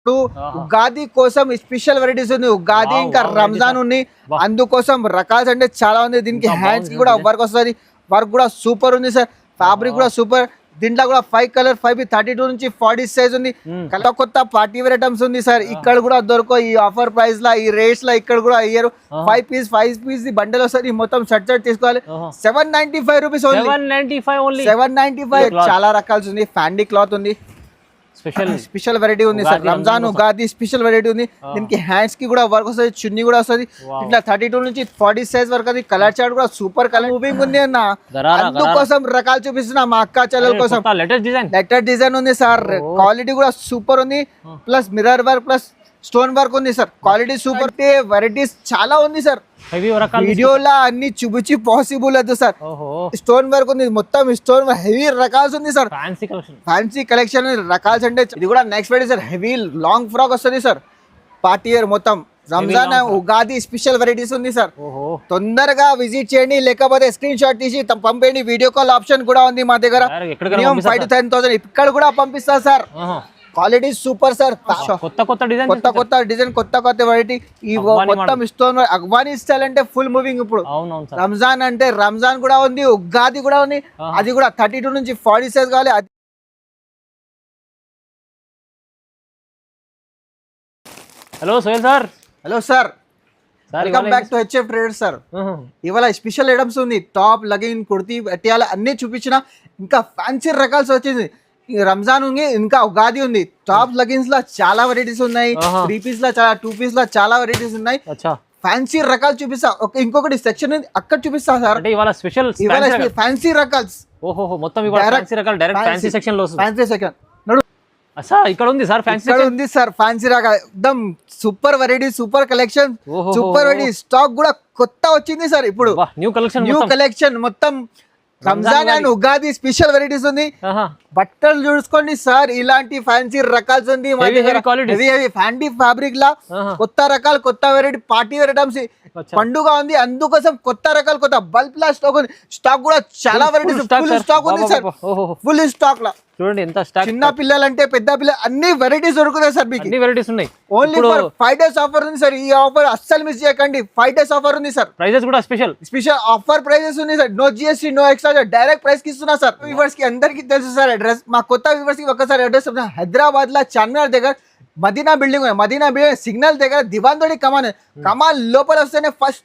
ఇప్పుడు ఉగాది కోసం special varieties ఉంది. ఉగాది ఇంకా రంజాన్ ఉంది, అందుకోసం రకాల్స్ అంటే చాలా ఉంది. దీనికి హ్యాండ్స్ కి కూడా వర్క్ వస్తుంది, వర్క్ కూడా సూపర్ ఉంది సార్. ఫ్యాబ్రిక్ కూడా సూపర్. దీంట్లో కూడా 5 కలర్ 32 నుంచి 40 సైజ్ ఉంది. కొత్త పార్టీ వేర్ ఐటమ్స్ ఉంది సార్. ఇక్కడ కూడా దొరకవు ఈ ఆఫర్ ప్రైస్ లా, ఈ రేట్స్ లా ఇక్కడ కూడా అయ్యారు. 5 పీస్ బండల్ వస్తుంది, మొత్తం సెట్ తీసుకోవాలి. 795 రూపీస్ ఓన్లీ. 795 చాలా రకాల్స్ ఉంది. ఫ్యాండీ క్లాత్ ఉంది, స్పెషల్ వెరైటీ ఉంది sir. Ramzan Ugadi special variety ఉంది. దీనికి హ్యాండ్స్ కి కూడా వర్క్ వస్తుంది, చున్నీ కూడా వస్తుంది. ఇట్లా 32 నుంచి 40 సైజ్ వరకు అది. కలర్ చార్ట్ కూడా సూపర్ కలర్ మూవింగ్ ఉంది అన్న. అందుకోసం రకాలు చూపిస్తున్నా మా అక్క చెల్లెల కోసం. లేటెస్ట్ డిజైన్ ఉంది సార్. క్వాలిటీ కూడా సూపర్ ఉంది, plus mirror work plus stone work ఉంది సార్. Quality super. వెరైటీస్ చాలా ఉంది సార్. వీడియోలో అన్ని చూపించి పాసిబుల్ లేదు సార్. స్టోన్ వర్క్ ఉంది, మొత్తం స్టోన్ హెవీ రకాల్స్ ఉంది సార్. ఫ్యాన్సీ కలెక్షన్ రకాల్స్ అంటే ఇది కూడా next variety sir. Heavy long frock వస్తుంది సార్. పార్టీ వేర్ మొత్తం రంజాన్ ఉగాది స్పెషల్ వెరైటీస్ ఉంది సార్. తొందరగా విజిట్ చేయండి, లేకపోతే స్క్రీన్ షాట్ తీసి పంపేయండి. వీడియో కాల్ ఆప్షన్ కూడా ఉంది మా దగ్గర. 5 to 10,000 ఇక్కడ కూడా పంపిస్తా సార్. Quality super sir. కొత్త డిజైన్ కొత్త వెరైటీ. ఈ మొత్తం స్టోన్ అఫ్ఘానీ స్టైల్ అంటే ఫుల్ మూవింగ్. ఇప్పుడు రంజాన్ అంటే రంజాన్ కూడా ఉంది, ఉగాది కూడా ఉంది. అది కూడా 32 నుంచి 40 సైజ్ కావాలి. Hello Sohel sir. Hello sir, welcome back to HF traders sir. ఇవాళ స్పెషల్ ఐటమ్స్ ఉంది. టాప్ లెగిన్ కుర్తీ అట్యాల అన్ని చూపించిన. ఇంకా ఫ్యాన్సీ రకాల్స్ వచ్చింది. రంజాన్ ఉంది, ఇంకా ఉగాది ఉంది. టాప్ లెగిన్స్ లా చాలా వెరైటీస్ ఉన్నాయి. 3 పీస్ లా చాలా, 2 పీస్ లా చాలా వెరైటీస్ ఉన్నాయి. ఫ్యాన్సీ రకాలు చూపిస్తా. ఇంకొకటి సెక్షన్ అక్కడ చూపిస్తా సార్. ఫ్యాన్సీ రకాల్స్ ఫ్యాన్సీ సెక్షన్ ఇక్కడ ఉంది సార్. ఫ్యాన్సీ ఉంది సార్. ఫ్యాన్సీ రకాలు ఎక్దం super variety, super collection, super variety. Stock కూడా కొత్త వచ్చింది సార్. ఇప్పుడు న్యూ కలెక్షన్ మొత్తం Ramzan and Ugadi special varieties ఉంది. బట్టలు చూసుకోండి సార్, ఇలాంటి ఫ్యాన్సీ రకాల్స్ ఉంది మా దగ్గర. ఫ్యాండీ ఫ్యాబ్రిక్ లా కొత్త రకాలు, కొత్త వెరైటీ పార్టీ వేర్ ఐటమ్స్. పండుగ ఉంది, అందుకోసం కొత్త రకాలు, కొత్త బల్బ్ లా స్టాక్ ఉంది. స్టాక్ కూడా చాలా వెరైటీస్ ఫుల్ స్టాక్ ఉంది సార్. ఫుల్ స్టాక్ లా చూడండి ఎంత స్టాక్. చిన్న పిల్లలంటే పెద్ద పిల్లలు అన్ని వెరైటీస్ దొరుకుతాయి సార్. మీకు అన్ని వెరైటీస్ ఉన్నాయి. ఓన్లీ ఫర్ 5 days ఆఫర్ ఉంది సార్. ఈ ఆఫర్ అస్సలు మిస్ చేయకండి. 5 days ఆఫర్ ఉంది సార్. ప్రైజెస్ కూడా స్పెషల్ ఆఫర్ ప్రైజెస్ ఉంది sir. No GST, no extra, direct price కి ఇస్తున్నా సార్. వ్యూవర్స్ కి అందరికి తెలుసు సార్ అడ్రస్. మా కొత్త వ్యూవర్స్ కి ఒక్కసారి అడ్రస్. హైదరాబాద్ లో చార్మినార్ దగ్గర మదీనా బిల్డింగ్, సిగ్నల్ దగ్గర దివాందోడి కమాన్ లోపల వస్తేనే ఫస్ట్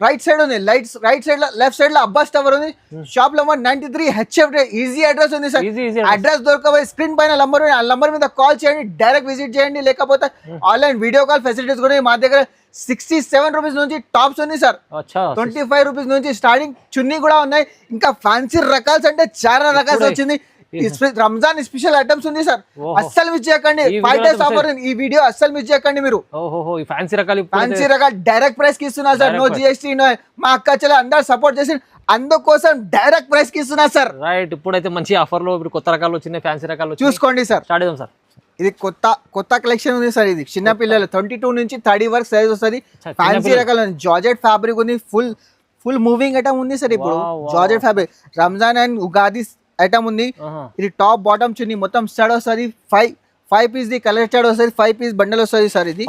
రైట్ సైడ్ ఉంది. రైట్ సైడ్ లో, లెఫ్ట్ సైడ్ లో అబ్బాస్ టవర్ ఉంది. Shop number 93 HF. Easy address ఉంది సార్. అడ్రస్ దొరకబోయే స్క్రీన్ పైన నంబర్, ఆ నంబర్ మీద కాల్ చేయండి, డైరెక్ట్ విజిట్ చేయండి. లేకపోతే ఆన్లైన్ వీడియో కాల్ ఫెసిలిటీస్ కూడా మా దగ్గర 67 రూపీస్ నుంచి టాప్స్ ఉంది సార్. 25 రూపీస్ నుంచి స్టార్టింగ్ చున్నీ కూడా ఉన్నాయి. ఇంకా ఫ్యాన్సీ రకాల్స్ అంటే చాలా రకాల్స్ వచ్చింది. రంజాన్ స్పెషల్ ఐటమ్స్ ఉంది సార్. అస్సలు మిస్ చేయకండి. 5 days ఆఫర్. ఈ వీడియో అస్సలు మిస్ చేయకండి మీరు. ఫ్యాన్సీ రకాలు డైరెక్ట్ ప్రైస్ కి ఇస్తున్నా సార్. No GST, no. మా అక్క చెల్లె అందరు సపోర్ట్ చేసి అందుకోసం డైరెక్ట్ ప్రైస్ కి ఇస్తున్నా సార్. రైట్. ఇప్పుడైతే మంచి ఆఫర్ లో ఇప్పుడు కొత్త రకాలు వచ్చినాయి, ఫ్యాన్సీ రకాలు చూసుకోండి సార్. స్టార్ట్ చేద్దాం సార్. ఇది కొత్త కలెక్షన్ ఉంది సార్. ఇది చిన్న పిల్లలు 22 నుంచి 30 వరకు సైజ్ వస్తుంది. ఫ్యాన్సీ రకాలు జార్జెట్ ఫ్యాబ్రిక్ ఉంది. ఫుల్ మూవింగ్ ఐటమ్ ఉంది సార్. ఇప్పుడు georgette fabric Ramzan and Ugadi item ఉంది. ఇది టాప్ బాటమ్ చున్నీ మొత్తం స్టార్ట్ వస్తుంది. 5 పీస్ ది కలర్ చార్ట్ వస్తుంది. 5 పీస్ బండల్ వస్తుంది సార్. ఇది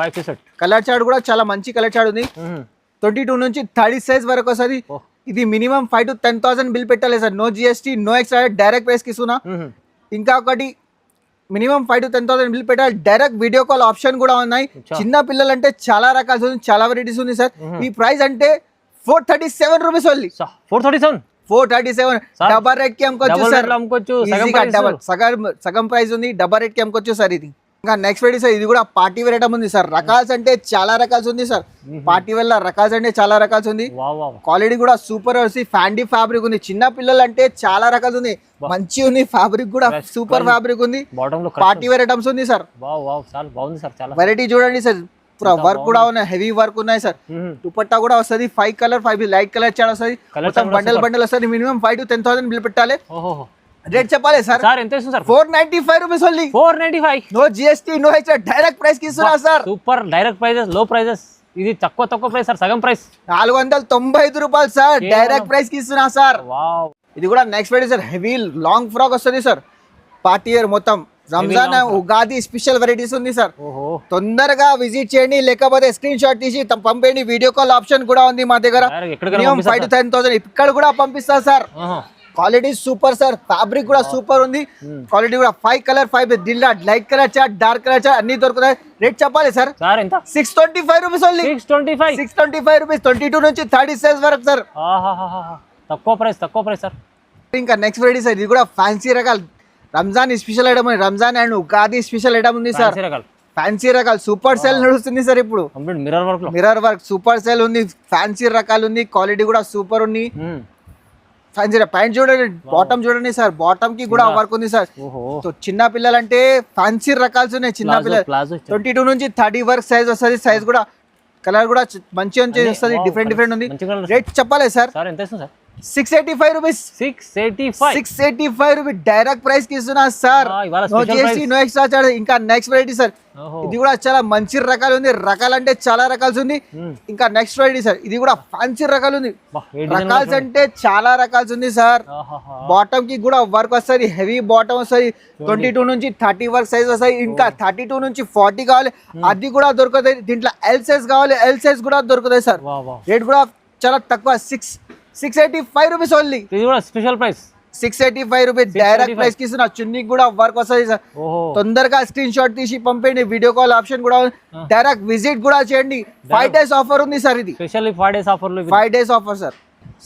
కలర్ చార్ట్ కూడా చాలా మంచి కలర్ చార్ట్ ఉంది. 22 నుంచి 30 సైజ్ వరకు వస్తుంది. ఇది మినిమం 5 to 10,000 బిల్ పెట్టాలి sir. No GST, no extra, direct price కి ఇస్తున్నా. ఇంకా ఒకటి మినిమం 5 to 10,000 బిల్ పెట్టాలి. డైరెక్ట్ వీడియో కాల్ ఆప్షన్ కూడా ఉన్నాయి. చిన్న పిల్లలు అంటే చాలా రకాలు ఉంది, చాలా వెరైటీస్ ఉంది సార్. ఈ ప్రైస్ అంటే 437 రూపీస్ ఓన్లీ. 437 డబల్ రేట్ కి అమ్ముకోవచ్చు సార్. సగం ప్రైస్ ఉంది, డబల్ రేట్ కి అమ్ముకోవచ్చు సార్. ఇది ఇంకా నెక్స్ట్ వెరైటీ సార్. ఇది కూడా పార్టీ వేర్ ఐటమ్ ఉంది సార్. రకాల్స్ అంటే చాలా రకాల్స్ ఉంది సార్. పార్టీ వేర్ రకాల్స్ అంటే చాలా రకాల్స్ ఉంది. క్వాలిటీ కూడా సూపర్ ఉంది. ఫ్యాండీ ఫ్యాబ్రిక్ ఉంది. చిన్న పిల్లలు అంటే చాలా రకాలు ఉంది, మంచి ఉంది. ఫ్యాబ్రిక్ కూడా సూపర్ ఫ్యాబ్రిక్ ఉంది. పార్టీ వేర్ ఐటమ్స్ ఉంది సార్. వెరైటీ చూడండి సార్. వర్క్ కూడా ఉన్నాయి, హెవీ వర్క్ ఉన్నాయి సార్. దుపట్టా కూడా వస్తుంది. 5 కలర్ 5 లైట్ కలర్ చాట్ వస్తుంది. బండల్ వస్తుంది. మినిమం 5 to 10,000 బిల్ పెట్టాలి. రేట్ చెప్పాలి sir. 495 rupees only. 495. No GST, no extra, direct price కి ఇస్తున్నా sir. Super. Direct prices, low prices. ఇది తక్కువ ప్రైస్ సార్. సగం ప్రైస్ 495 రూపాయలు సార్. డైరెక్ట్ ప్రైస్ కి ఇస్తున్నా సార్. ఇది కూడా next variety sir. Heavy long frock వస్తుంది సార్. పార్టీ వేర్ మొత్తం రంజాన్ ఉగాది స్పెషల్ వెరైటీస్ ఉంది సార్. ఓహో తొందరగా విజిట్ చేయండి, లేకపోతే స్క్రీన్ షాట్ తీసి పంపేయండి. వీడియో కాల్ ఆప్షన్ కూడా ఉంది మా దగ్గర. ఎక్కడికైనా 5 to 10,000 ఇక్కడ కూడా పంపిస్తా sir. Quality super sir, fabric కూడా సూపర్ ఉంది. క్వాలిటీ కూడా 5 కలర్ 5 దీంట్లో light colour chart, dark colour chart అన్ని దొరుకుతాయి. రేట్ చెప్పాలి సార్. సార్ ఎంత? 625 రూపీస్ ఓన్లీ. 625 రూపీస్ 22 నుంచి 30 సైజ్ వరకు సార్. తక్కువ ప్రైస్ సార్. ఇంకా నెక్స్ట్ వెరైటీ సార్, ఇది కూడా ఫ్యాన్సీ రకాలు. రంజాన్ స్పెషల్ ఐటమ్ ఉంది, Ramzan and Ugadi special item ఉంది సార్. ఫ్యాన్సీ రకాలు సూపర్ సేల్ నడుస్తుంది సార్ ఇప్పుడు. మిర్రర్ వర్క్ సూపర్ సేల్ ఉంది, ఫ్యాన్సీ రకాలు ఉంది, క్వాలిటీ కూడా సూపర్ ఉంది. ఫ్యాన్సీ ప్యాంట్ చూడండి, బాటమ్ చూడండి సార్, బాటమ్ కి కూడా వర్క్ ఉంది సార్. చిన్న పిల్లలంటే ఫ్యాన్సీ రకాలు ఉన్నాయి. చిన్న పిల్లలు 22 నుంచి 30 వరకు సైజ్ వస్తుంది. సైజ్ కూడా కలర్ కూడా మంచి వస్తుంది, డిఫరెంట్ ఉంది. రేట్ చెప్పాలి sir. 685 rupees. 685 rupees direct price కి ఇస్తున్నా sir. No GST, no extra charge. ఇంకా నెక్స్ట్ వెరైటీ సార్, ఇది కూడా చాలా మంచి రకాలు ఉంది. రకాలు అంటే చాలా రకాలు ఉంది. ఇంకా నెక్స్ట్ వెరైటీ సార్, ఇది కూడా ఫ్యాన్సీ రకాలు ఉంది. రకాల్స్ అంటే చాలా రకాలు ఉంది సార్. బాటమ్ కి కూడా వర్క్ వస్తుంది, హెవీ బాటమ్ వస్తుంది. 22 నుంచి 30 వరకు సైజ్ వస్తాయి. ఇంకా 32 నుంచి 40 కావాలి, అది కూడా దొరుకుతాయి. దీంట్లో ఎల్ సైజ్ కావాలి, ఎల్ సైజ్ కూడా దొరుకుతాయి సార్. రేట్ కూడా చాలా తక్కువ, 685 రూపీస్ ఓన్లీ. ఇది కూడా special price. 685 rupees direct price కి ఇస్తున్నా. చున్నీ కూడా వర్క్ వస్తుంది సార్. తొందరగా స్క్రీన్ షాట్ తీసి పంపేయండి. వీడియో కాల్ ఆప్షన్ కూడా, డైరెక్ట్ విజిట్ కూడా చేయండి. 5 days ఆఫర్ ఉంది సార్. ఇది 5 days ఆఫర్ సార్.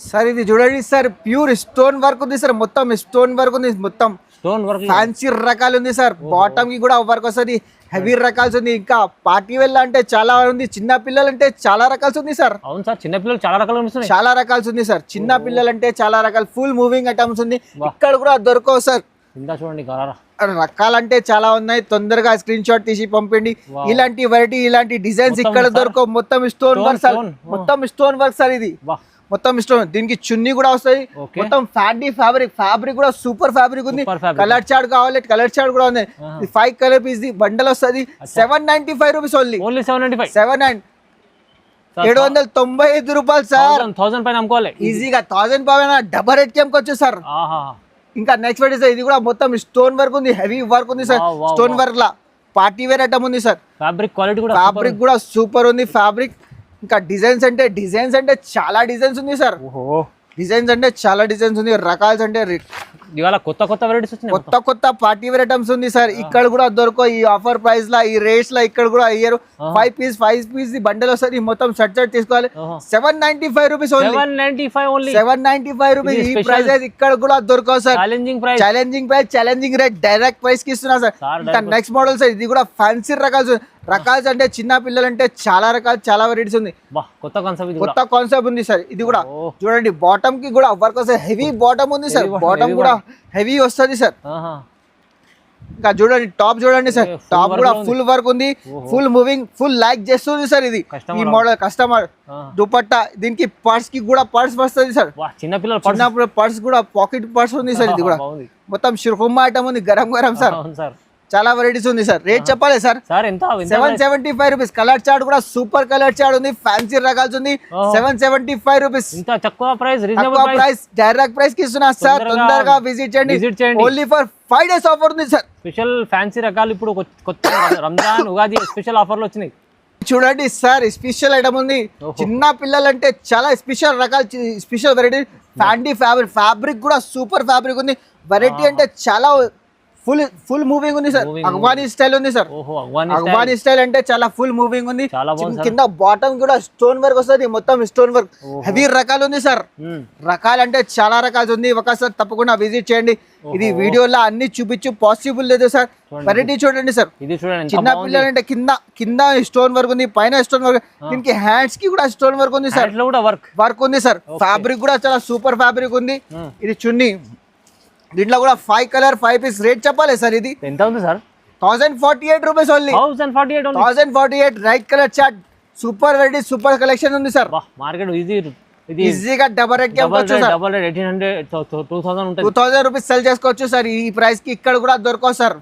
సార్ ఇది చూడండి సార్, ప్యూర్ స్టోన్ వర్క్ ఉంది సార్. మొత్తం స్టోన్ వర్క్ ఉంది, మొత్తం ఫ్యాన్సీ రకాలు ఉంది సార్. బాటమ్ కి కూడా వర్క్ వస్తుంది, హెవీ రకాల్స్ ఉంది. ఇంకా పార్టీ వేర్ అంటే చాలా ఉంది. చిన్న పిల్లలు అంటే చాలా రకాల్స్ ఉంది సార్. అవును సార్, చిన్న పిల్లలు చాలా రకాలు చాలా రకాల్స్ ఉంది సార్. చిన్న పిల్లలు అంటే చాలా రకాలు, ఫుల్ మూవింగ్ ఐటమ్స్ ఉంది. ఇక్కడ కూడా దొరకవు సార్. చూడండి రకాలంటే చాలా ఉన్నాయి. తొందరగా స్క్రీన్ షాట్ తీసి పంపండి. ఇలాంటి వెరైటీ, ఇలాంటి డిజైన్స్ ఇక్కడ దొరకవు. మొత్తం స్టోన్ వర్క్ సార్, మొత్తం స్టోన్ వర్క్ సార్. ఇది మొత్తం స్టోన్. దీనికి చున్నీ కూడా వస్తుంది. మొత్తం ఫ్యాబ్రిక్ కూడా సూపర్ ఫ్యాబ్రిక్ ఉంది. కలర్ చార్ట్ కావాలి, కలర్ చార్ట్ కూడా ఉంది. 5 కలర్ పీస్ బండల్ వస్తుంది. 795 రూపీస్ ఓన్లీ. 795 రూపాయలు సార్. 1000 పైన అమ్ముకోవాలి ఈజీగా. 1000 పైన డబల్ రేట్ కి అమ్ముకోవచ్చు సార్. ఇంకా నెక్స్ట్ వెరైటీ సార్, ఇది కూడా మొత్తం స్టోన్ వర్క్ ఉంది, హెవీ వర్క్ ఉంది సార్. స్టోన్ వర్క్ లా పార్టీ వేర్ ఐటమ్ ఉంది సార్. ఫ్యాబ్రిక్ కూడా సూపర్ ఉంది. ఫ్యాబ్రిక్ ఇంకా డిజైన్స్ అంటే చాలా డిజైన్స్ ఉంది సార్. డిజైన్స్ అంటే చాలా డిజైన్స్ ఉంది. రకాల్స్ అంటే ఇవాళ కొత్త వెరైటీస్ వచ్చినాయి. కొత్త పార్టీ వేర్ ఐటమ్స్ ఉంది సార్. ఇక్కడ కూడా దొరకవు ఈ ఆఫర్ ప్రైస్ లా, ఈ రేట్స్ లా. ఇక్కడ కూడా ఇయ్యరు. 5 పీస్ బండల్ వస్తుంది. మొత్తం సెట్ తీసుకోవాలి. 795 రూపీస్ ఓన్లీ. 795 రూపీస్. ఈ ప్రైస్ ఇక్కడ కూడా దొరకవు sir. Challenging rate direct price కి ఇస్తున్నా సార్. ఇంకా నెక్స్ట్ మోడల్ సార్, ఇది కూడా ఫ్యాన్సీ రకాల్స్ అంటే చిన్న పిల్లలు అంటే చాలా రకాలు, చాలా వెరైటీస్ ఉంది. కొత్త కాన్సెప్ట్ ఉంది సార్. ఇది కూడా చూడండి, బాటమ్ కి కూడా వర్క్ వస్తుంది. హెవీ బాటమ్ ఉంది సార్. బాటమ్ కూడా హెవీ వస్తుంది సార్. ఇంకా చూడండి టాప్ చూడండి సార్. టాప్ కూడా ఫుల్ వర్క్ ఉంది, ఫుల్ మూవింగ్, ఫుల్ లైక్ చేస్తుంది సార్. ఇది ఈ మోడల్ కస్టమర్. దుపట్టా దీనికి పర్స్ కి కూడా పర్స్ వస్తుంది సార్. చిన్నప్పుడు పర్స్ కూడా పాకెట్ పర్స్ ఉంది సార్. ఇది కూడా మొత్తం షిర్కుమ్మా ఐటమ్ ఉంది, గరం సార్. చాలా వెరైటీస్ ఉంది సార్. రేట్ చెప్పాలి సార్. 775 రూపీస్. కలర్ చార్ట్ కూడా సూపర్ కలర్ చార్ట్ ఉంది, ఫ్యాన్సీ రకాల్స్ ఉంది. 775 రూపీస్ తక్కువ ప్రైస్, డైరెక్ట్ ప్రైస్ కి ఇస్తున్నా సార్. తొందరగా విజిట్ చేయండి. ఓన్లీ ఫర్ 5 days ఆఫర్ ఉంది సార్. స్పెషల్ ఫ్యాన్సీ రకాలు ఇప్పుడు కొత్త రంజాన్ ఉగాది స్పెషల్ ఆఫర్లు వచ్చినాయి. చూడండి సార్, స్పెషల్ ఐటమ్ ఉంది. చిన్న పిల్లలంటే చాలా స్పెషల్ రకాలు, స్పెషల్ వెరైటీ. ఫ్యాబ్రిక్ కూడా సూపర్ ఫ్యాబ్రిక్ ఉంది. వెరైటీ అంటే చాలా ఫుల్ మూవింగ్ ఉంది సార్. అఫ్ఘానీ స్టైల్ ఉంది సార్. అఫ్ఘానీ స్టైల్ అంటే చాలా ఫుల్ మూవింగ్ ఉంది. కింద బాటమ్ కూడా స్టోన్ వర్క్ వస్తుంది, మొత్తం స్టోన్ వర్క్. హెవీ రకాలు ఉంది సార్. రకాలు అంటే చాలా రకాలు ఉంది. ఒకసారి తప్పకుండా విజిట్ చేయండి. ఇది వీడియోలో అన్ని చూపించు పాసిబుల్ లేదు సార్. వెరైటీ చూడండి సార్. చిన్న పిల్లలు అంటే కింద స్టోన్ వర్క్ ఉంది, పైన స్టోన్ వర్క్. దీనికి హ్యాండ్స్ కి కూడా స్టోన్ వర్క్ ఉంది సార్. వర్క్ ఉంది సార్. ఫ్యాబ్రిక్ కూడా చాలా సూపర్ ఫ్యాబ్రిక్ ఉంది. ఇది చున్నీ. దీంట్లో కూడా 5 కలర్ 5 పీస్. రేట్ చెప్పాలి సార్. ఇది ఎంత ఉంది sir? 1048 rupees only. 1048 right colour chart. Super variety, super collection ఉంది సార్. మార్కెట్ ఈజీగా డబల్ రేట్ కి అమ్మొచ్చు సార్. 2000 రూపీస్ సెల్ చేసుకోవచ్చు సార్. ఈ ప్రైస్ కి ఇక్కడ కూడా దొరకవు సార్.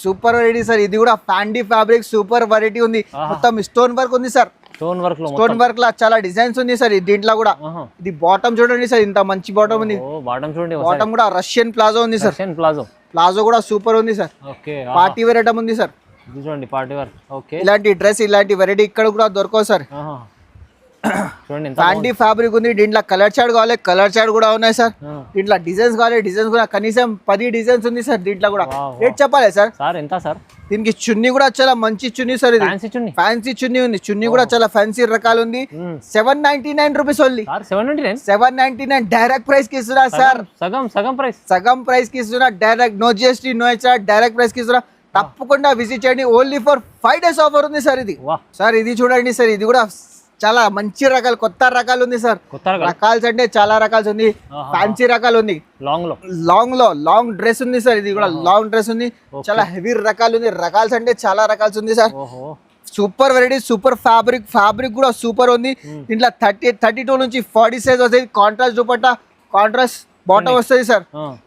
Super variety sir. ఇది కూడా ఫ్యాండీ ఫ్యాబ్రిక్ సూపర్ వెరైటీ ఉంది. మొత్తం స్టోన్ వర్క్ ఉంది సార్. స్టోన్ వర్క్ లా చాలా డిజైన్స్ ఉంది సార్. దీంట్లో కూడా ఇది బాటమ్ చూడండి సార్. ఇంత మంచి బాటమ్ ఉంది. బాటమ్ కూడా రష్యన్ ప్లాజో ఉంది సార్. ప్లాజో కూడా సూపర్ ఉంది sir. Okay party wear item ఉంది సార్. ఇది చూడండి పార్టీ వేర్. ఓకే ఇలాంటి డ్రెస్ ఇలాంటి వెరైటీ ఇక్కడ కూడా దొరకవు సార్. చూడండి ఎంత ఫ్యాండీ ఫ్యాబ్రిక్ ఉంది. దీంట్లో కలర్ చార్ట్ కావాలి, కలర్ చార్ట్ కూడా ఉన్నాయి సార్. దీంట్లో డిజైన్స్ కావాలి, డిజైన్స్ కూడా కనీసం 10 డిజైన్స్ ఉంది సార్. దీంట్లో కూడా రేట్ చెప్పాలి సార్. సార్ ఎంత సార్? దీనికి చున్నీ కూడా చాలా మంచి చున్నీ సార్. ఇది ఫ్యాన్సీ చున్నీ, ఫ్యాన్సీ చున్నీ ఉంది. చున్నీ కూడా చాలా ఫ్యాన్సీ రకాలు ఉంది. 799 రూపీస్ ఓన్లీ. 799 డైరెక్ట్ ప్రైస్ కి ఇస్తున్నా సార్. సగం ప్రైస్ కి ఇస్తున్నా. Direct no GST no extra direct price కి ఇస్తున్నా. తప్పకుండా విజిట్ చేయండి. ఓన్లీ ఫర్ 5 days ఆఫర్ ఉంది సార్. ఇది సార్ ఇది చూడండి సార్. ఇది కూడా చాలా మంచి రకాలు, కొత్త రకాలు ఉంది సార్. రకాల్స్ అంటే చాలా రకాలు ఉంది. ఫ్యాన్సీ రకాలు ఉంది. లాంగ్ డ్రెస్ ఉంది సార్. ఇది కూడా లాంగ్ డ్రెస్ ఉంది. చాలా హెవీ రకాలు ఉంది. రకాల్స్ అంటే చాలా రకాల్స్ ఉంది sir. Super variety, super fabric కూడా సూపర్ ఉంది. దీంట్లో 32 నుంచి 40 సైజ్ వస్తాయి. కాంట్రాస్ట్ దుపట్టా, కాంట్రాస్ట్ బాటమ్ వస్తుంది సార్.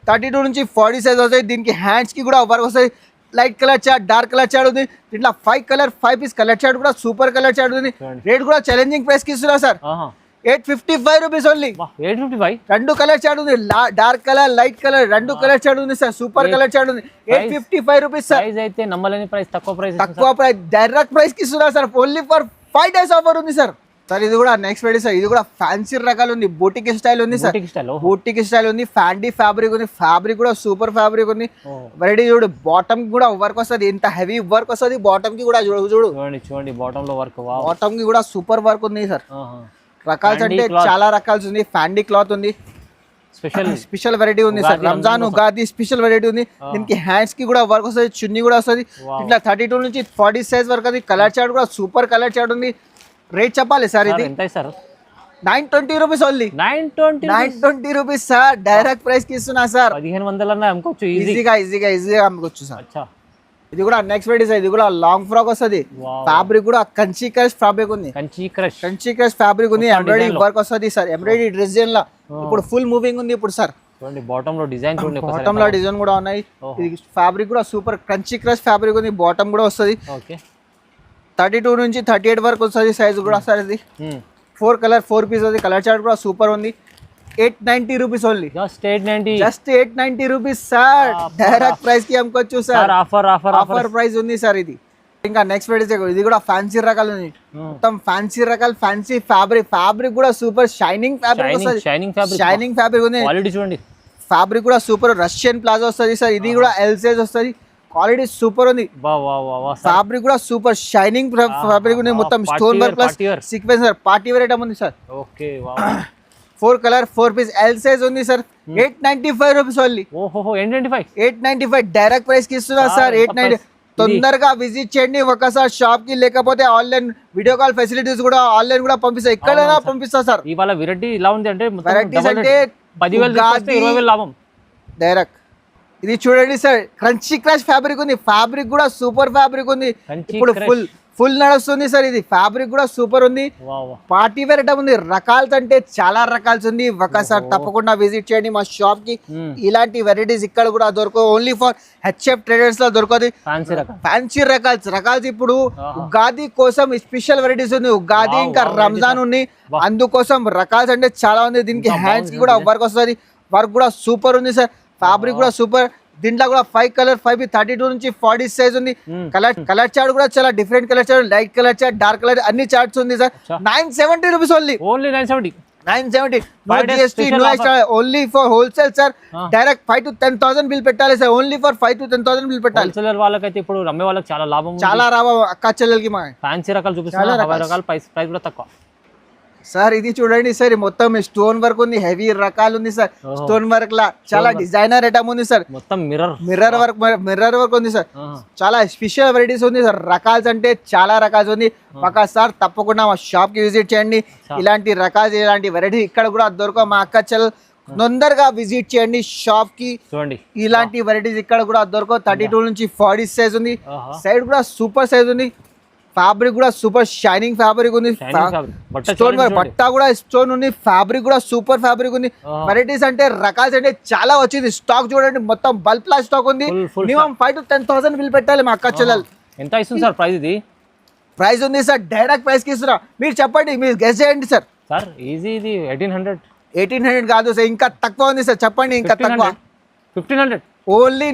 32 నుంచి 40 సైజ్ వస్తాయి. దీనికి హ్యాండ్స్ కి కూడా వర్క్ వస్తాయి. Light colour chart, dark colour chart ఉంది. దీంట్లో 5 పీస్ కలర్ చార్ట్ కూడా సూపర్ కలర్ చార్ట్ ఉంది. రేట్ కూడా ఛాలెంజింగ్ ప్రైస్ కి ఇస్తున్నా sir. 855 rupees only. 855. 2 colour chart ఉంది. Dark colour, light colour 2 colour chart ఉంది సార్. సూపర్ కలర్ చార్ట్ ఉంది. 855 రూపీస్ సార్. ప్రైస్ అయితే నమ్మలేని ప్రైస్, తక్కువ ప్రైస్ డైరెక్ట్ ప్రైస్ కి ఇస్తున్నా sir. Only for 5 days offer ఉంది సార్. సార్ ఇది కూడా నెక్స్ట్ వెరైటీ సార్. ఇది కూడా ఫ్యాన్సీ రకాలు ఉంది. బూటిక్ స్టైల్ ఉంది సార్. బూటిక్ స్టైల్ ఉంది. ఫ్యాండీ ఫ్యాబ్రిక్ ఉంది. ఫ్యాబ్రిక్ కూడా సూపర్ ఫ్యాబ్రిక్ ఉంది. వెరైటీ చూడు. బాటమ్ కూడా వర్క్ వస్తుంది. ఇంత హెవీ వర్క్ వస్తుంది. బాటమ్ కి కూడా చూడండి బాటమ్ లో వర్క్. బాటమ్ కి కూడా సూపర్ వర్క్ ఉంది సార్. రకాల్స్ అంటే చాలా రకాల్స్ ఉంది. ఫ్యాండీ క్లాత్ ఉంది. స్పెషల్ వెరైటీ ఉంది sir. Ramzan Ugadi special variety ఉంది. దీనికి హ్యాండ్స్ కి కూడా వర్క్ వస్తుంది. చున్నీ కూడా వస్తుంది. ఇట్లా 32 నుంచి 40 సైజ్ వరకు అది. కలర్ చార్ట్ కూడా సూపర్ కలర్ చార్ట్ ఉంది. రేట్ చెప్పాలి సార్. ఇది 920 rupees only. 920 rupees sir. Direct price కి ఇస్తున్నా సార్. 1500 అమ్ముకోవచ్చు. ఈజీగా అమ్ముకోవచ్చు సార్. ఇది కూడా నెక్స్ట్ వెరైటీ సార్. ఇది కూడా లాంగ్ ఫ్రాక్ వస్తుంది. ఫ్యాబ్రిక్ కూడా కంచి క్రష్ ఫ్యాబ్రిక్ ఉంది. కంచి క్రష్ ఫ్యాబ్రిక్ ఉంది. ఎంబ్రాయిడరీ వర్క్ వస్తుంది సార్. ఎంబ్రాయిడరీ డిజైన్ లా ఇప్పుడు ఫుల్ మూవింగ్ ఉంది ఇప్పుడు సార్. బాటమ్ లో డిజైన్ చూడండి. బాటమ్ లో డిజైన్ కూడా ఉన్నాయి. ఇది ఫ్యాబ్రిక్ కూడా సూపర్ కంచి క్రష్ ఫ్యాబ్రిక్ ఉంది. బాటమ్ కూడా వస్తుంది. 32 నుంచి 38 వరకు వస్తుంది సైజ్ కూడా సార్. ఇది 4 పీస్ ఉంది. కలర్ చార్ట్ కూడా సూపర్ ఉంది. 890 rupees only. Just 890 rupees sir. Direct price కి అమ్ముకోవచ్చు సార్. ఆఫర్ ప్రైస్ ఉంది సార్. ఇది ఇంకా నెక్స్ట్ వెరైటీ ఇది కూడా ఫ్యాన్సీ రకాలు ఉంది. మొత్తం ఫ్యాన్సీ రకాలు. ఫ్యాన్సీ ఫ్యాబ్రిక్ కూడా సూపర్ షైనింగ్ ఫ్యాబ్రిక్ వస్తుంది. షైనింగ్ ఫ్యాబ్రిక్ ఉంది. చూడండి. ఫ్యాబ్రిక్ కూడా సూపర్ రష్యన్ ప్లాజో వస్తుంది సార్. ఇది కూడా ఎల్ సైజ్ వస్తుంది. క్వాలిటీ సూపర్ ఉంది. ఫ్యాబ్రిక్ కూడా సూపర్ షైనింగ్ ఫ్యాబ్రిక్ ఉంది. మొత్తం stone work plus sequence sir. Party wear item ఉంది sir. 4 colour 4 piece L size ఉంది sir. 895 rupees only. 895 direct price కి ఇస్తున్నా సార్. 890. తొందరగా విజిట్ చేయండి ఒకసారి షాప్ కి. లేకపోతే ఆన్లైన్ వీడియో కాల్ ఫెసిలిటీస్ కూడా ఆన్లైన్ కూడా పంపిస్తా. ఎక్కడైనా పంపిస్తా సార్. ఇవాళ వెరైటీ ఇలా ఉంది అంటే వెరైటీస్ అంటే 10,000 లాభం డైరెక్ట్. ఇది చూడండి సార్. క్రంచీ క్రష్ ఫ్యాబ్రిక్ ఉంది. ఫ్యాబ్రిక్ కూడా సూపర్ ఫ్యాబ్రిక్ ఉంది. ఇప్పుడు ఫుల్ నడుస్తుంది సార్. ఇది ఫ్యాబ్రిక్ కూడా సూపర్ ఉంది. పార్టీ వేర్ ఐటమ్ ఉంది. రకాల్స్ అంటే చాలా రకాల్స్ ఉంది. ఒకసారి తప్పకుండా విజిట్ చేయండి మా షాప్ కి. ఇలాంటి వెరైటీస్ ఇక్కడ కూడా దొరకవు. ఓన్లీ ఫర్ హెచ్ఎఫ్ ట్రేడర్స్ లో దొరకదు. ఫ్యాన్సీ రకాల్స్ ఇప్పుడు ఉగాది కోసం స్పెషల్ వెరైటీస్ ఉంది. ఉగాది ఇంకా రంజాన్ ఉంది. అందుకోసం రకాల్స్ అంటే చాలా ఉంది. దీనికి హ్యాండ్స్ కి కూడా వర్క్ వస్తుంది. వర్క్ కూడా సూపర్ ఉంది సార్. ఫ్యాబ్రిక్ కూడా సూపర్. దీంట్లో కూడా 5 పీస్ 32 నుంచి 40 సైజ్ ఉంది. కలర్ చార్ట్ కూడా చాలా different colour chart, light colour chart, dark colour అన్ని చార్ట్స్ ఉంది sir. 970 rupees only. 970. No GST no extra. Only for wholesale sir. Direct 5 to 10,000 bill పెట్టాలి sir. Only for 5 to 10,000 bill పెట్టాలి. Wholesaler వాళ్ళకైతే ఇప్పుడు అమ్మే వాళ్ళకి చాలా లాభం. చాలా లాభం అక్క చెల్లెలకి. మా ఫ్యాన్సీ రకాలు చూపిస్తున్నారు. ప్రైస్ కూడా తక్కువ సార్. ఇది చూడండి సార్. మొత్తం స్టోన్ వర్క్ ఉంది. హెవీ రకాలు ఉంది సార్. స్టోన్ వర్క్ లా చాలా డిజైనర్ ఐటమ్ ఉంది సార్. మొత్తం మిర్రర్ వర్క్ ఉంది సార్. చాలా స్పెషల్ వెరైటీస్ ఉంది సార్. రకాల్స్ అంటే చాలా రకాలు ఉంది. ఒకసారి తప్పకుండా మా షాప్ కి విజిట్ చేయండి. ఇలాంటి రకాలు ఇలాంటి వెరైటీ ఇక్కడ కూడా దొరకవు. మా అక్క చెల్లెలు తొందరగా విజిట్ చేయండి షాప్ కి. చూడండి ఇలాంటి వెరైటీస్ ఇక్కడ కూడా దొరకవు. 32 నుంచి 40 సైజ్ ఉంది. సైడ్ కూడా సూపర్ సైజ్ ఉంది. ఫ్యాబ్రిక్ కూడా సూపర్ షైనింగ్ ఫ్యాబ్రిక్ ఉంది. స్టోన్ బట్ట కూడా స్టోన్ ఉంది. ఫ్యాబ్రిక్ కూడా సూపర్ ఫ్యాబ్రిక్ ఉంది. వెరైటీస్ అంటే రకాల్స్ అంటే చాలా వచ్చింది. స్టాక్ చూడండి మొత్తం బల్క్ లా స్టాక్ ఉంది. మినిమం 5 to 10,000 బిల్ పెట్టాలి మా అక్క చెల్లెలు. ఎంత ఇస్తుంది సార్ ప్రైస్? ఇది ప్రైస్ ఉంది సార్. డైరెక్ట్ ప్రైస్ కి ఇస్తున్నా. మీరు చెప్పండి, మీరు గెస్ చేయండి సార్. Sir easy. ఇది 1800 కాదు సార్. ఇంకా తక్కువ ఉంది సార్. చెప్పండి ఇంకా తక్కువ. 1500. Only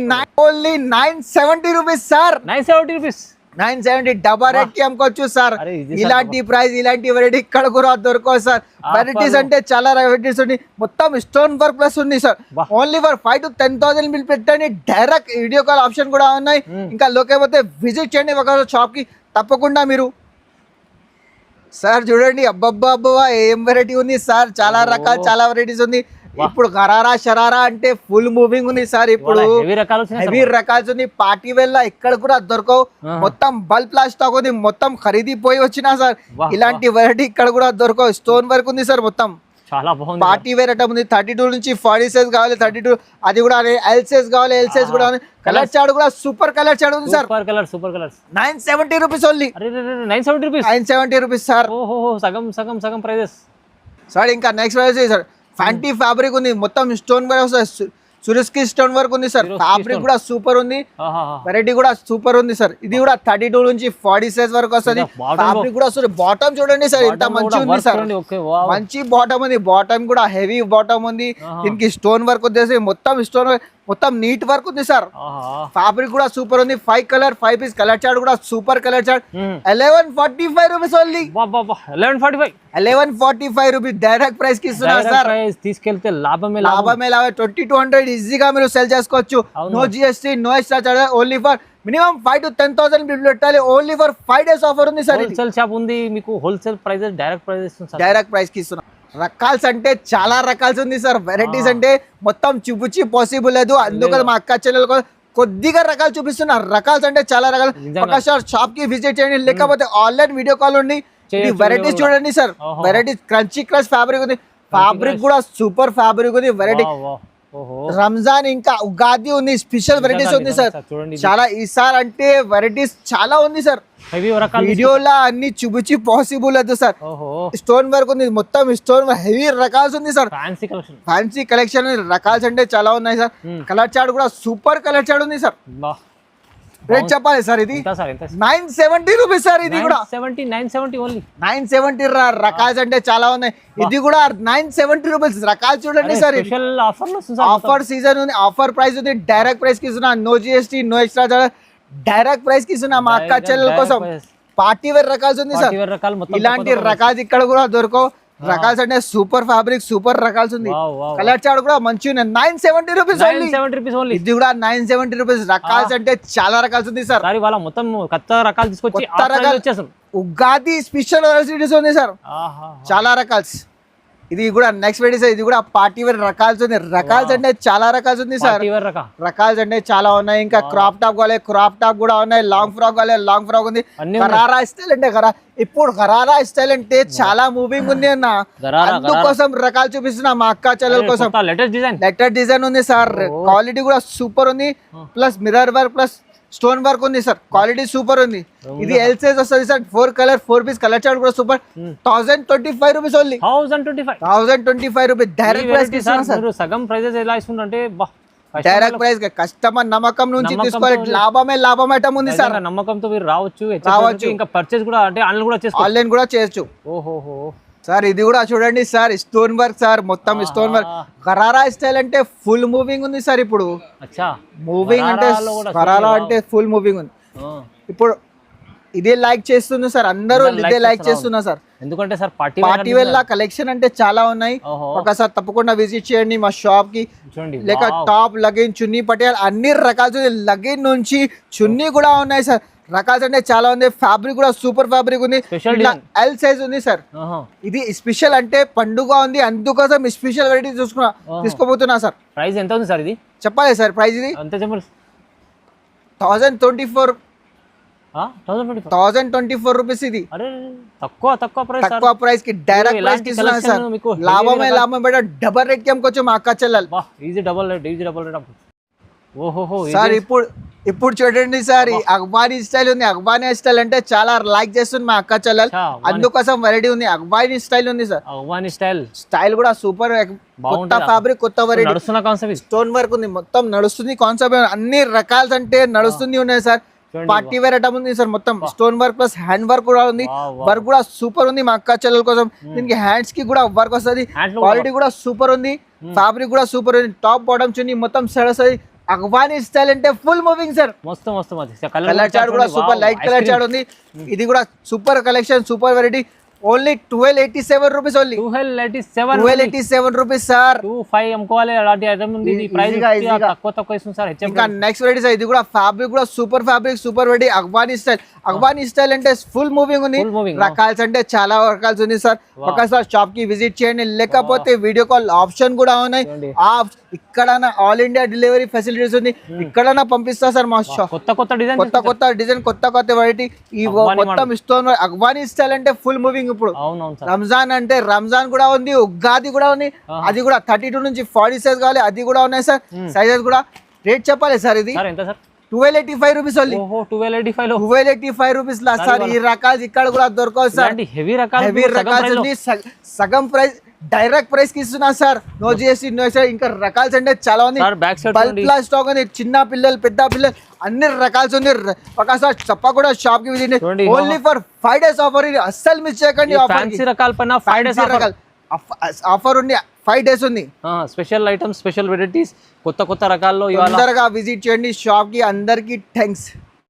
970 rupees sir. 970 rupees. 970 double rate కి అమ్ముకోవచ్చు సార్. అరే ఇది ఇలాంటి ప్రైస్ ఇలాంటి వెరైటీ ఇక్కడ కూడా దొరకవు సార్. వెరైటీస్ అంటే చాలా వెరైటీస్ ఉన్నాయి. మొత్తం స్టోన్ వర్క్ ప్లస్ ఉంది sir. Only for 5 to 10,000 bill పెట్టండి. డైరెక్ట్ వీడియో కాల్ ఆప్షన్ కూడా ఉన్నాయి. ఇంకా లోకపోతే విజిట్ చేయండి ఒక షాప్ కి తప్పకుండా మీరు. సార్ చూడండి అబ్బబ్బా ఏం వెరైటీ ఉంది సార్. చాలా రకాల చాలా వెరైటీస్ ఉంది. ఇప్పుడు గరారా షరారా అంటే ఫుల్ మూవింగ్ ఉంది సార్. ఇప్పుడు హెవీ రకాల్స్ ఉంది. పార్టీ వేళ ఇక్కడ కూడా దొరకవు. మొత్తం బల్క్ స్టాక్ ఉంది. మొత్తం ఖరీదిపోయి వచ్చినా సార్. ఇలాంటి వెరైటీ ఇక్కడ కూడా దొరకవు. స్టోన్ వర్క్ ఉంది సార్. మొత్తం చాలా బాగుంది. పార్టీ వేర్ ఐటమ్ ఉంది. 32 నుంచి 40 సైజ్ కావాలి. 32 అది కూడా ఎల్ సైజ్ కావాలి. ఎల్ సైజ్ కూడా కలర్ చార్ట్ కూడా సూపర్ కలర్ చార్ట్ ఉంది sir. Super colours 970 rupees only. 970 rupees. 970 rupees sir. ఓహో సగం ప్రైజెస్ సార్. ఇంకా నెక్స్ట్ ప్రైస్ సార్ ఫ్యాంటీ ఫ్యాబ్రిక్ ఉంది. మొత్తం స్టోన్ వర్క్ సురుస్కి స్టోన్ వర్క్ ఉంది సార్. ఫ్యాబ్రిక్ కూడా సూపర్ ఉంది. వెరైటీ కూడా సూపర్ ఉంది సార్. ఇది కూడా 32 నుంచి 40 సైజ్ వరకు వస్తుంది. ఫ్యాబ్రిక్ కూడా వస్తుంది. బాటమ్ చూడండి సార్ ఎంత మంచి ఉంది సార్. మంచి బాటమ్ ఉంది. బాటమ్ కూడా హెవీ బాటమ్ ఉంది. దీనికి స్టోన్ వర్క్ వచ్చేసి మొత్తం స్టోన్ మొత్తం నీట్ వర్క్ ఉంది సార్. ఫ్యాబ్రిక్ కూడా సూపర్ ఉంది. 5 కలర్ 5 పీస్ కలర్ చార్ట్ కూడా super colour chart. 1145 rupees only. 1145 rupees direct price కి ఇస్తున్నా సార్. తీసుకెళ్తే లాభమే 2200 ఈజీగా మీరు సెల్ చేసుకోవచ్చు. No GST no extra charges. Only for minimum 5 to 10,000 bill పెట్టాలి. ఓన్లీ ఫర్ 5 days ఆఫర్ ఉంది సార్. హోల్సేల్ షాప్ ఉంది మీకు. హోల్సేల్ ప్రైజెస్ డైరెక్ట్ ప్రైస్ ఇస్తుంది. డైరెక్ట్ ప్రైస్ కి ఇస్తున్నా. రకాల్స్ అంటే చాలా రకాల్స్ ఉంది సార్. వెరైటీస్ అంటే మొత్తం చూపించి పాసిబుల్ లేదు. అందుకని మా అక్క చెల్లెలు కొద్దిగా రకాలు చూపిస్తున్నా. రకాల్స్ అంటే చాలా రకాలు. ఒకసారి షాప్ కి విజిట్ చేయండి. లేకపోతే ఆన్లైన్ వీడియో కాల్ ఉండి వెరైటీస్ చూడండి sir. Varieties crunchy crush fabric ఉంది. ఫ్యాబ్రిక్ కూడా సూపర్ ఫ్యాబ్రిక్ ఉంది. వెరైటీ రంజాన్ ఇంకా ఉగాది ఉంది. స్పెషల్ వెరైటీస్ ఉంది సార్. చాలా ఈసారి అంటే వెరైటీస్ చాలా ఉంది సార్. వీడియోలో అన్ని చూపించి పాసిబుల్ లేదు సార్. స్టోన్ వర్క్ ఉంది. మొత్తం స్టోన్ హెవీ రకాల్స్ ఉంది సార్. ఫ్యాన్సీ కలెక్షన్ రకాల్స్ అంటే చాలా ఉన్నాయి సార్. కలర్ చార్ట్ కూడా సూపర్ కలర్ చార్ట్ ఉంది సార్. రేట్ చెప్పాలి సార్. ఇది 970 రూపీస్ సార్. ఇది కూడా 970 రకాల్స్ అంటే చాలా ఉన్నాయి. ఇది కూడా 970 రూపీస్ రకాలు చూడండి సార్. ఆఫర్ సీజన్ ఉంది. ఆఫర్ ప్రైస్ ఉంది. డైరెక్ట్ ప్రైస్ కి ఇస్తున్నా. No GST no extra charges. Direct price కి ఇస్తున్నా మా అక్క చెల్లెల కోసం. పార్టీ వేర్ రకాల్స్ ఉంది సార్. ఇలాంటి రకాలు ఇక్కడ కూడా దొరకవు. రకాల్స్ అంటే సూపర్ ఫ్యాబ్రిక్ సూపర్ రకాల్స్ ఉంది. కలర్ చార్ట్ కూడా మంచి ఉన్నాయి. 970 రూపీస్ ఓన్లీ. ఇది కూడా 970 రూపీస్. రకాల్స్ అంటే చాలా రకాల్స్ ఉంది సార్. మొత్తం కొత్త రకాలు తీసుకొచ్చి ఉగాది స్పెషల్ వెరైటీస్ ఉంది సార్. చాలా రకాల్స్. ఇది కూడా నెక్స్ట్ వెరైటీస్. ఇది కూడా పార్టీ వేర్ రకాల్స్ ఉంది. రకాల్స్ అంటే చాలా రకాల్స్ ఉంది సార్. రకాల్స్ అంటే చాలా ఉన్నాయి. ఇంకా క్రాప్ టాప్ కావాలి. క్రాప్ టాప్ కూడా ఉన్నాయి. లాంగ్ ఫ్రాక్ కావాలి. లాంగ్ ఫ్రాక్ ఉంది. గరారా స్టైల్ అంటే ఇప్పుడు గరారా స్టైల్ అంటే చాలా మూవింగ్ ఉంది అన్న. అందుకోసం రకాలు చూపిస్తున్నా మా అక్క చెల్లెల కోసం. లేటెస్ట్ డిజైన్ ఉంది సార్. క్వాలిటీ కూడా సూపర్ ఉంది. Plus mirror work plus stone work ఉంది సార్. క్వాలిటీ సూపర్ ఉంది. ఇది ఎల్ సైజ్ వస్తుంది sir. 4 colour 4 piece colour chart కూడా super. 1025 rupees only. 1025 rupees direct price కి ఇస్తున్నా సార్. సగం ప్రైజెస్ ఎలా ఇస్తుంటే డైరెక్ట్ ప్రైస్ కస్టమర్ నమ్మకం నుంచి తీసుకోవాలి. లాభం ఐటమ్ ఉంది సార్. నమ్మకంతో మీరు రావచ్చు. ఇంకా పర్చేస్ కూడా అంటే ఆన్లైన్ కూడా చేయొచ్చు. ఓహో సార్. ఇది కూడా చూడండి సార్. Stone work sir. మొత్తం స్టోన్ వర్క్. గరారా స్టైల్ అంటే ఫుల్ మూవింగ్ ఉంది సార్. ఇప్పుడు మూవింగ్ అంటే గరారా అంటే ఫుల్ మూవింగ్ ఉంది. ఇప్పుడు ఇదే లైక్ చేస్తుంది సార్. అందరూ ఇదే లైక్ చేస్తున్నా సార్. ఎందుకంటే సార్ పార్టీ వేర్ కలెక్షన్ అంటే చాలా ఉన్నాయి. ఒకసారి తప్పకుండా విజిట్ చేయండి మా షాప్ కి. లేక టాప్ లగిన్ చున్నీ పటియాల్ అన్ని రకాల లగిన్ నుంచి చున్నీ కూడా ఉన్నాయి సార్. రకాల్స్ అంటే చాలా ఉంది. ఫ్యాబ్రిక్ కూడా సూపర్ ఫ్యాబ్రిక్ ఉంది. ఎల్ సైజ్ ఉంది సార్. ఇది స్పెషల్ అంటే పండుగ ఉంది. అందుకోసం స్పెషల్ వెరైటీ తీసుకోబోతున్నా సార్. ప్రైస్ ఎంత ఉంది సార్? ఇది చెప్పాలి సార్. ప్రైస్ ఇది 1024 రూపీస్. ఇది తక్కువ ప్రైస్ కి డైరెక్ట్ ప్రైస్ కి ఇస్తున్నా సార్. లాభం బయట డబల్ రేట్ కి అమ్ముకోవచ్చు మా అక్క చెల్లెలు. Double rate. ఓహో సార్. ఇప్పుడు చూడండి సార్. అక్బానీ స్టైల్ ఉంది. అక్బానీ స్టైల్ అంటే చాలా లైక్ చేస్తుంది మా అక్క చెల్లెలు. అందుకోసం వెరైటీ ఉంది. అక్బానీ స్టైల్ ఉంది సార్. అక్బానీ స్టైల్ కూడా సూపర్. కొత్త ఫ్యాబ్రిక్ కొత్త వెరైటీ. స్టోన్ వర్క్ ఉంది. మొత్తం నడుస్తుంది కాన్సెప్ట్. అన్ని రకాలు అంటే నడుస్తుంది ఉన్నాయి సార్. పార్టీ వేర్ ఐటమ్ ఉంది సార్. మొత్తం stone work plus hand work కూడా ఉంది. వర్క్ కూడా సూపర్ ఉంది మా అక్క చెల్లెల కోసం. దీనికి హ్యాండ్స్ కి కూడా వర్క్ వస్తుంది. క్వాలిటీ కూడా సూపర్ ఉంది. ఫ్యాబ్రిక్ కూడా సూపర్ ఉంది. టాప్ బాటమ్ చున్నీ మొత్తం సెడ్ వస్తుంది. అఫ్ఘానీ స్టైల్ అంటే ఫుల్ మూవింగ్ సార్. మస్తు మస్తు మస్తు కలర్ చార్ట్ కూడా సూపర్ లైట్ కలర్ చార్ట్ ఉంది. ఇది కూడా super collection, super variety. Only 1287 rupees. Only 1287 rupees sir. 25 అమ్ముకోవాలి అలాంటి ఐటమ్ ఉంది. ఇది ప్రైస్ తక్కువ ఇస్తుంది సార్. ఇంకా నెక్స్ట్ వెరైటీ సార్, ఇది కూడా ఫ్యాబ్రిక్ కూడా super fabric, super variety. Afghani style. Afghani style అంటే ఫుల్ మూవింగ్ ఉంది. రకాల్స్ అంటే చాలా రకాల్స్ ఉంది సార్. ఒకసారి షాప్ కి విజిట్ చేయండి, లేకపోతే వీడియో కాల్ ఆప్షన్ కూడా ఉన్నాయి. ఇక్కడ ఆల్ ఇండియా డెలివరీ ఫెసిలిటీస్ ఉంది. ఇక్కడైనా పంపిస్తా సార్. మా షాప్ కొత్త డిజైన్, కొత్త వెరైటీ. ఈ మొత్తం ఇస్తోన్ అఫ్ఘానీ స్టైల్ అంటే ఫుల్ మూవింగ్. ఇప్పుడు రంజాన్ అంటే రంజాన్ కూడా ఉంది, ఉగాది కూడా ఉంది. అది కూడా 32 నుంచి 40 సైజ్ కావాలి, అది కూడా ఉన్నాయి సార్. సైజెస్ కూడా రేట్ చెప్పాలి సార్. ఇది 1285 రూపీస్. 1285 రూపీస్ లా సార్. ఈ రకాలు ఇక్కడ కూడా దొరకవు సార్. హెవీ రకాల్స్ ఉంది. సగం ప్రైస్ డైరెక్ట్ ప్రైస్ కి ఇస్తున్నా సార్. No GST no. ఇంకా రకాల్స్ అంటే చాలా ఉంది. బల్క్ లా స్టాక్ ఉంది. చిన్న పిల్లలు, పెద్ద పిల్లలు అన్ని రకాల్స్ ఉంది. ఒకసారి చెప్ప కూడా షాప్ కి visit. Only for 5 days offer. ఇది అస్సలు మిస్ చేయకండి. ఆఫర్ ఉంది. 5 days ఉంది. స్పెషల్ ఐటమ్స్, స్పెషల్ వెరైటీస్, కొత్త రకాల్లో తొందరగా విజిట్ చేయండి షాప్ కి. అందరికి థ్యాంక్స్.